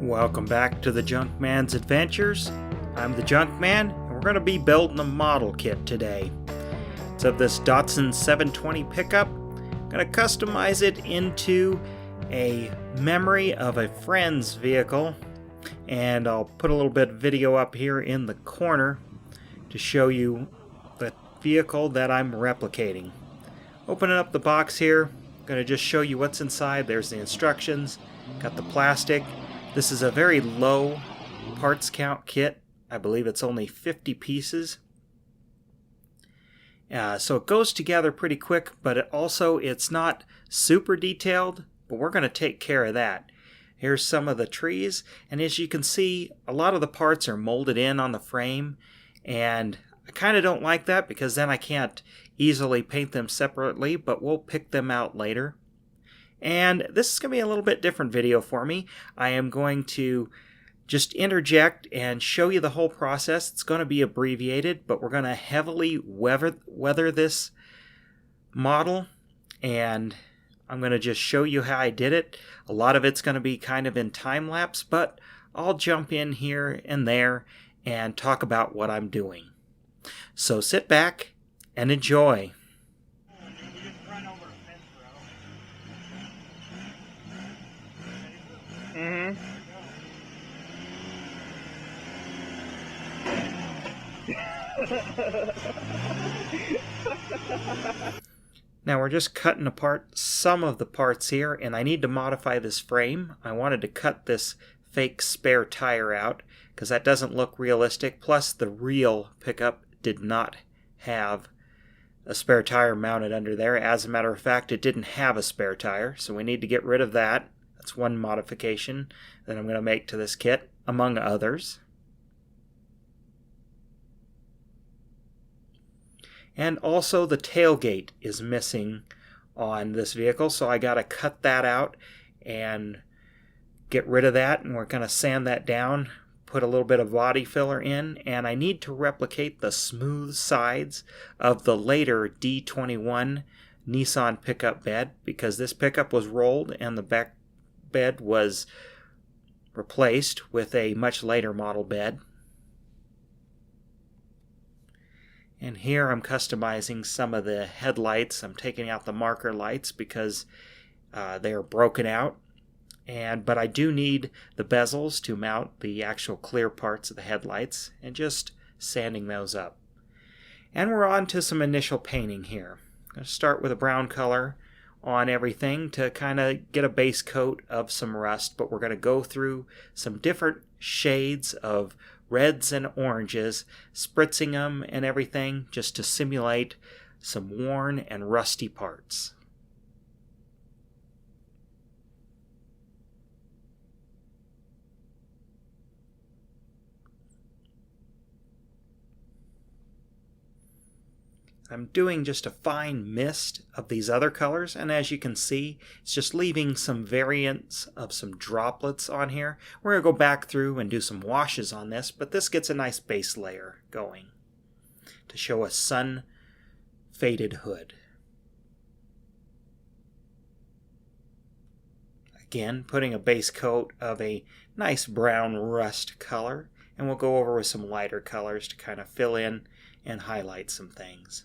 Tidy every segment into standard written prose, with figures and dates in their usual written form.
Welcome back to the Junkman's Adventures. I'm the Junkman, and we're going to be building a model kit today. It's of this Datsun 720 pickup. I'm going to customize it into a memory of a friend's vehicle, and I'll put a little bit of video up here in the corner to show you the vehicle that I'm replicating. Opening up the box here, I'm going to just show you what's inside. There's the instructions, got the plastic. This is a very low parts count kit. I believe it's only 50 pieces. So it goes together pretty quick, but it's not super detailed, but we're going to take care of that. Here's some of the trees, and as you can see, a lot of the parts are molded in on the frame, and I kind of don't like that because then I can't easily paint them separately, but we'll pick them out later. And this is going to be a little bit different video for me. I am going to just interject and show you the whole process. It's going to be abbreviated, but we're going to heavily weather this model, and I'm going to just show you how I did it. A lot of it's going to be kind of in time lapse, but I'll jump in here and there and talk about what I'm doing. So sit back and enjoy. Now we're just cutting apart some of the parts here, and I need to modify this frame. I wanted to cut this fake spare tire out because that doesn't look realistic. Plus the real pickup did not have a spare tire mounted under there. As a matter of fact, it didn't have a spare tire, so we need to get rid of that. That's one modification that I'm going to make to this kit, among others. And also the tailgate is missing on this vehicle, so I got to cut that out and get rid of that, and we're going to sand that down, put a little bit of body filler in, and I need to replicate the smooth sides of the later D21 Nissan pickup bed, because this pickup was rolled and the back bed was replaced with a much later model bed. And here I'm customizing some of the headlights. I'm taking out the marker lights because they are broken out. But I do need the bezels to mount the actual clear parts of the headlights, and just sanding those up. And we're on to some initial painting here. I'm going to start with a brown color on everything to kind of get a base coat of some rust, but we're going to go through some different shades of reds and oranges, spritzing them and everything just to simulate some worn and rusty parts. I'm doing just a fine mist of these other colors, and as you can see, it's just leaving some variants of some droplets on here. We're going to go back through and do some washes on this, but this gets a nice base layer going to show a sun-faded hood. Again, putting a base coat of a nice brown rust color, and we'll go over with some lighter colors to kind of fill in and highlight some things.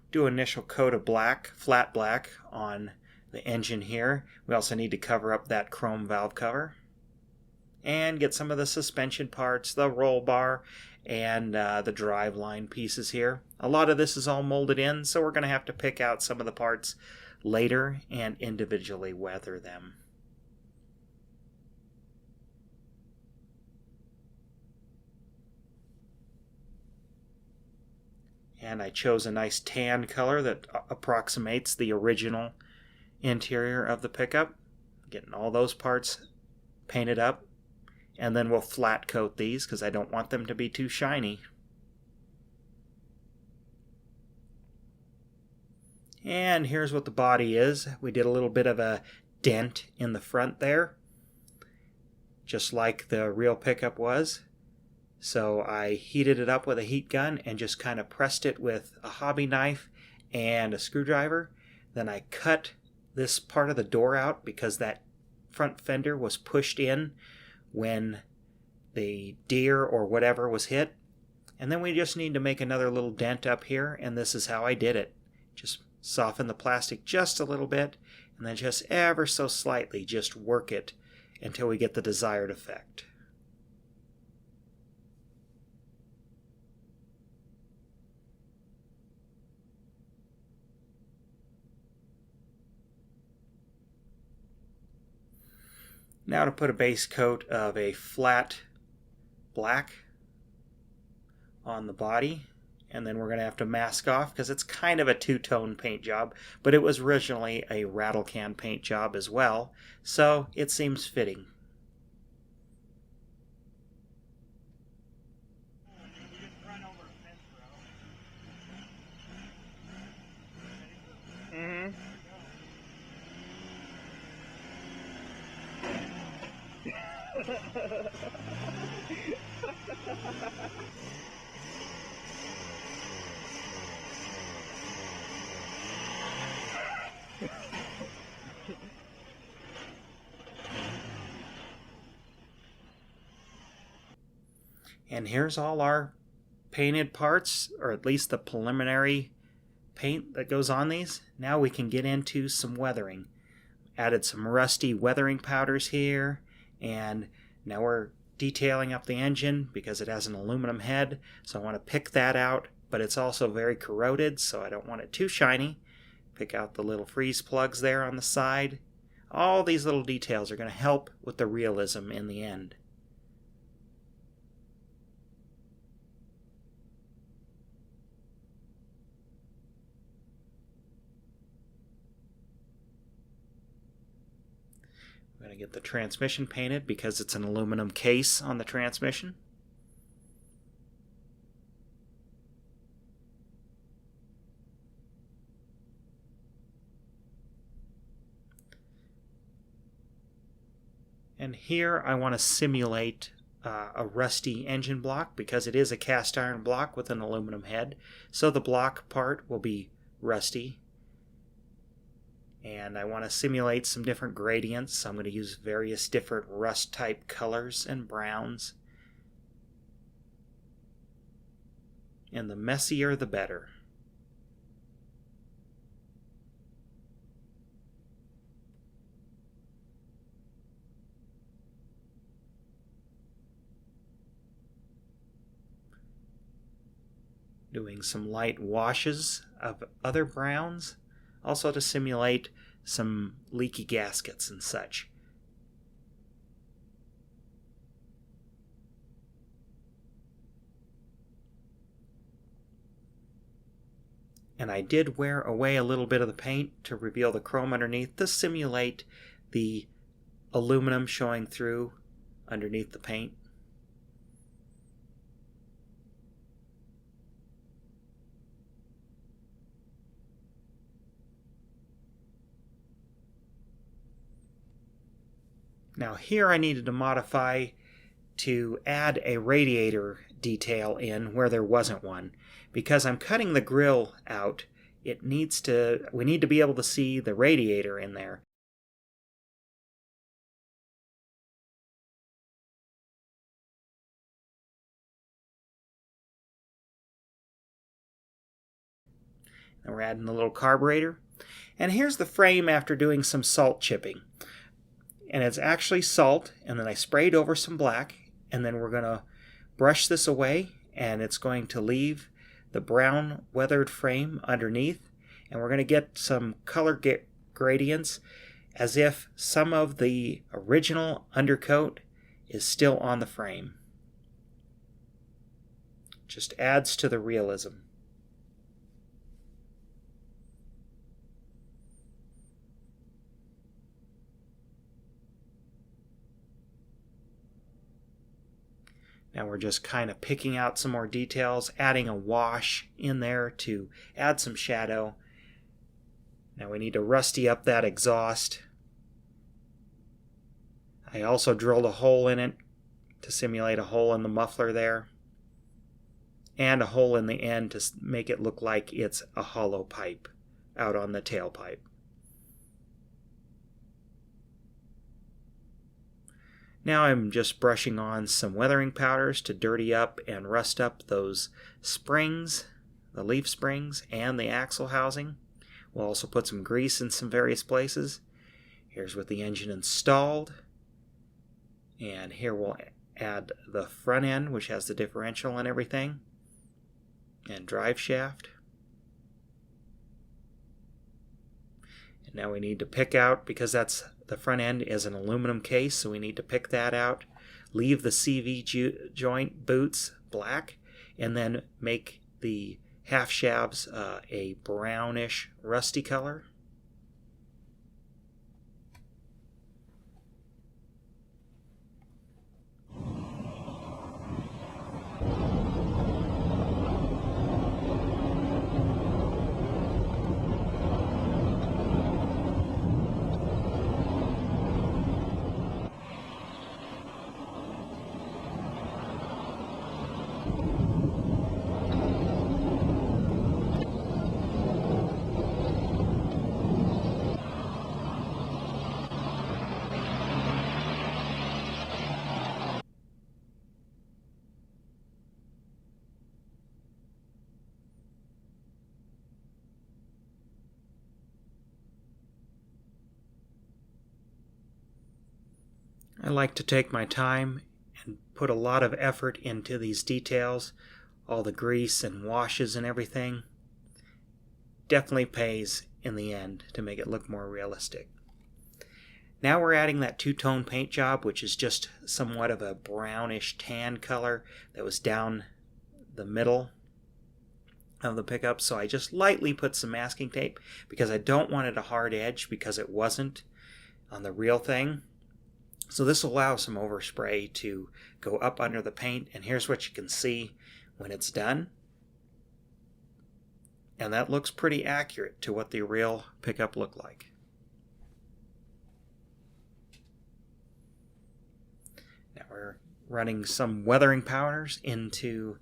Do an initial coat of black, flat black, on the engine here. We also need to cover up that chrome valve cover. And get some of the suspension parts, the roll bar, and the driveline pieces here. A lot of this is all molded in, so we're going to have to pick out some of the parts later and individually weather them. And I chose a nice tan color that approximates the original interior of the pickup. Getting all those parts painted up. And then we'll flat coat these because I don't want them to be too shiny. And here's what the body is. We did a little bit of a dent in the front there, just like the real pickup was. So I heated it up with a heat gun and just kind of pressed it with a hobby knife and a screwdriver. Then I cut this part of the door out because that front fender was pushed in when the deer or whatever was hit. And then we just need to make another little dent up here, and this is how I did it. Just soften the plastic just a little bit, and then just ever so slightly just work it until we get the desired effect. Now to put a base coat of a flat black on the body, and then we're going to have to mask off because it's kind of a two-tone paint job, but it was originally a rattle can paint job as well, so it seems fitting. And here's all our painted parts, or at least the preliminary paint that goes on these. Now we can get into some weathering. Added some rusty weathering powders here, and now we're detailing up the engine because it has an aluminum head, so I want to pick that out, but it's also very corroded, so I don't want it too shiny. Pick out the little freeze plugs there on the side. All these little details are going to help with the realism in the end. I'm going to get the transmission painted because it's an aluminum case on the transmission. And here I want to simulate a rusty engine block because it is a cast iron block with an aluminum head. So the block part will be rusty. And I want to simulate some different gradients, so I'm going to use various different rust type colors and browns. And the messier the better. Doing some light washes of other browns, also to simulate some leaky gaskets and such. And I did wear away a little bit of the paint to reveal the chrome underneath to simulate the aluminum showing through underneath the paint. Now here I needed to modify to add a radiator detail in where there wasn't one. Because I'm cutting the grill out, we need to be able to see the radiator in there. And we're adding the little carburetor. And here's the frame after doing some salt chipping. And it's actually salt, and then I sprayed over some black, and then we're going to brush this away, and it's going to leave the brown weathered frame underneath, and we're going to get some color gradients as if some of the original undercoat is still on the frame. Just adds to the realism. Now we're just kind of picking out some more details, adding a wash in there to add some shadow. Now we need to rusty up that exhaust. I also drilled a hole in it to simulate a hole in the muffler there, and a hole in the end to make it look like it's a hollow pipe out on the tailpipe. Now I'm just brushing on some weathering powders to dirty up and rust up those springs, the leaf springs, and the axle housing. We'll also put some grease in some various places. Here's with the engine installed. And here we'll add the front end, which has the differential and everything, and drive shaft. And now we need to pick out, because the front end is an aluminum case, so we need to pick that out, leave the CV joint boots black, and then make the half shafts a brownish rusty color. I like to take my time and put a lot of effort into these details, all the grease and washes and everything. Definitely pays in the end to make it look more realistic. Now we're adding that two-tone paint job, which is just somewhat of a brownish tan color that was down the middle of the pickup. So I just lightly put some masking tape because I don't want it a hard edge, because it wasn't on the real thing. So this will allow some overspray to go up under the paint, and here's what you can see when it's done. And that looks pretty accurate to what the real pickup looked like. Now we're running some weathering powders into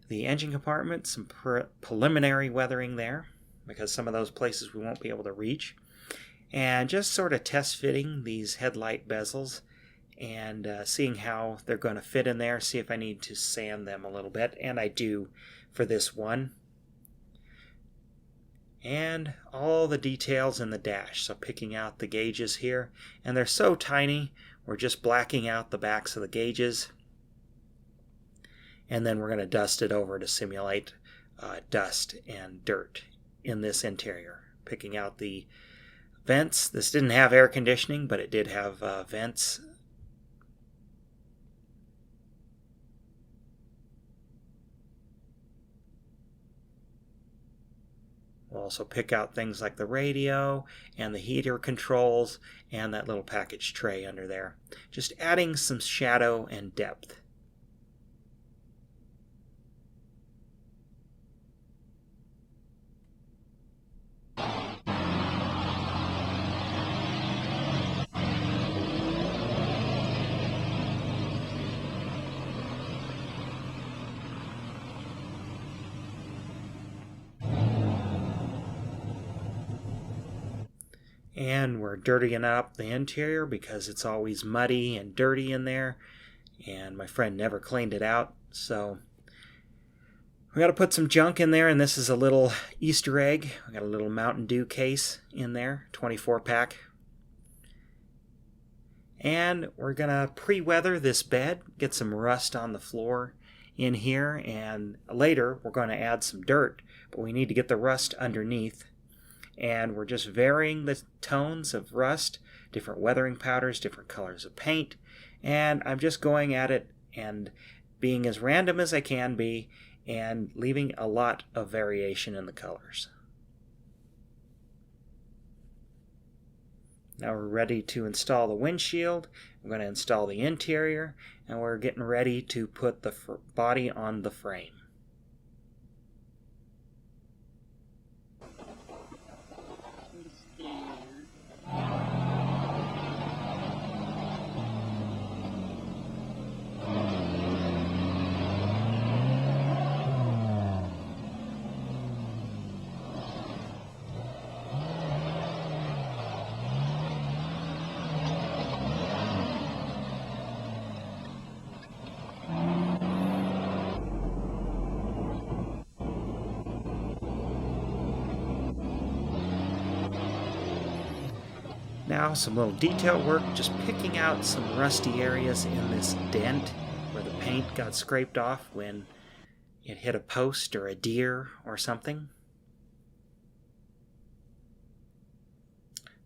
the engine compartment, some preliminary weathering there, because some of those places we won't be able to reach. And just sort of test fitting these headlight bezels and seeing how they're going to fit in there, see if I need to sand them a little bit, and I do for this one. And all the details in the dash, so picking out the gauges here, and they're so tiny, we're just blacking out the backs of the gauges, and then we're going to dust it over to simulate dust and dirt in this interior. Picking out the vents. This didn't have air conditioning, but it did have vents. We'll also pick out things like the radio and the heater controls and that little package tray under there. Just adding some shadow and depth. And we're dirtying up the interior because it's always muddy and dirty in there, and my friend never cleaned it out, so we got to put some junk in there. And this is a little Easter egg. We got a little Mountain Dew case in there, 24 pack, and we're gonna pre-weather this bed, get some rust on the floor in here, and later we're going to add some dirt, but we need to get the rust underneath. And we're just varying the tones of rust, different weathering powders, different colors of paint. And I'm just going at it and being as random as I can be and leaving a lot of variation in the colors. Now we're ready to install the windshield. I'm going to install the interior, and we're getting ready to put the body on the frame. Now some little detail work, just picking out some rusty areas in this dent where the paint got scraped off when it hit a post or a deer or something.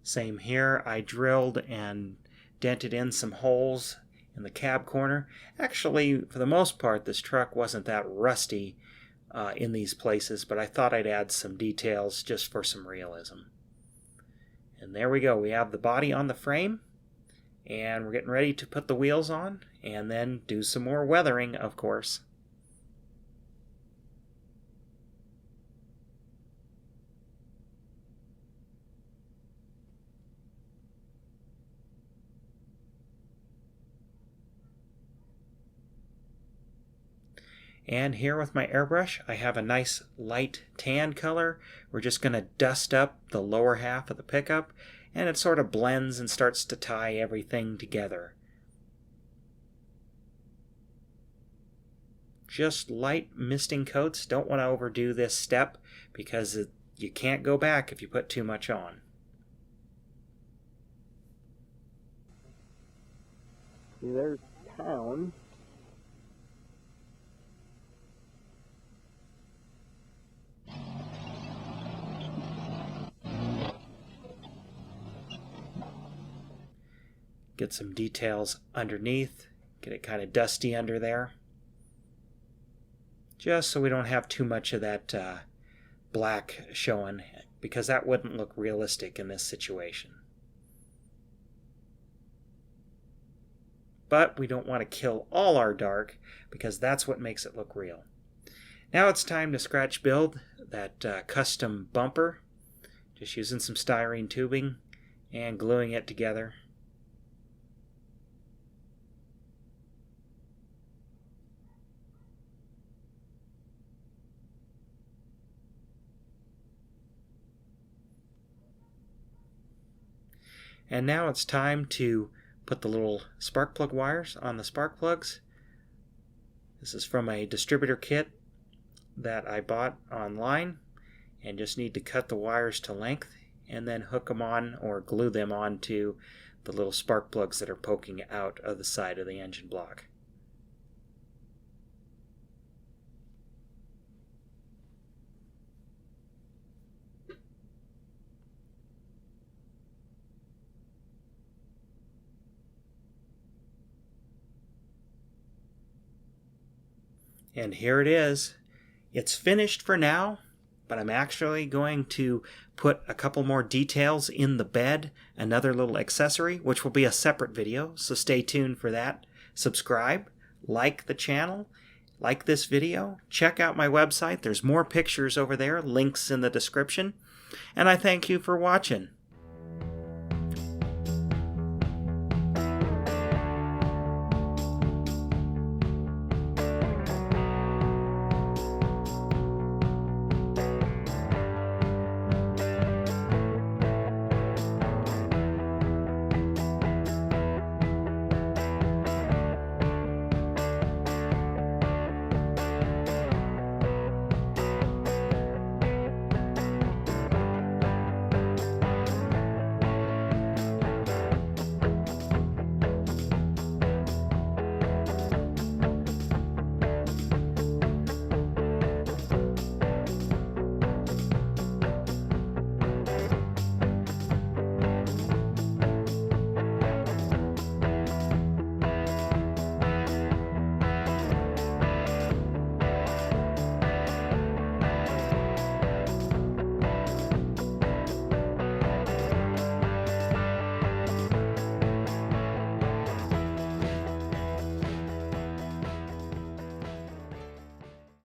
Same here, I drilled and dented in some holes in the cab corner. Actually, for the most part, this truck wasn't that rusty in these places, but I thought I'd add some details just for some realism. And there we go, we have the body on the frame, and we're getting ready to put the wheels on, and then do some more weathering, of course. And here with my airbrush, I have a nice light tan color. We're just going to dust up the lower half of the pickup, and it sort of blends and starts to tie everything together. Just light misting coats. Don't want to overdo this step because you can't go back if you put too much on. There's town. Get some details underneath, get it kind of dusty under there, just so we don't have too much of that black showing, because that wouldn't look realistic in this situation. But we don't want to kill all our dark, because that's what makes it look real. Now it's time to scratch build that custom bumper, just using some styrene tubing and gluing it together. And now it's time to put the little spark plug wires on the spark plugs. This is from a distributor kit that I bought online, and just need to cut the wires to length and then hook them on or glue them onto the little spark plugs that are poking out of the side of the engine block. And here it is. It's finished for now, but I'm actually going to put a couple more details in the bed, another little accessory, which will be a separate video, so stay tuned for that. Subscribe, like the channel, like this video, check out my website. There's more pictures over there, links in the description, and I thank you for watching.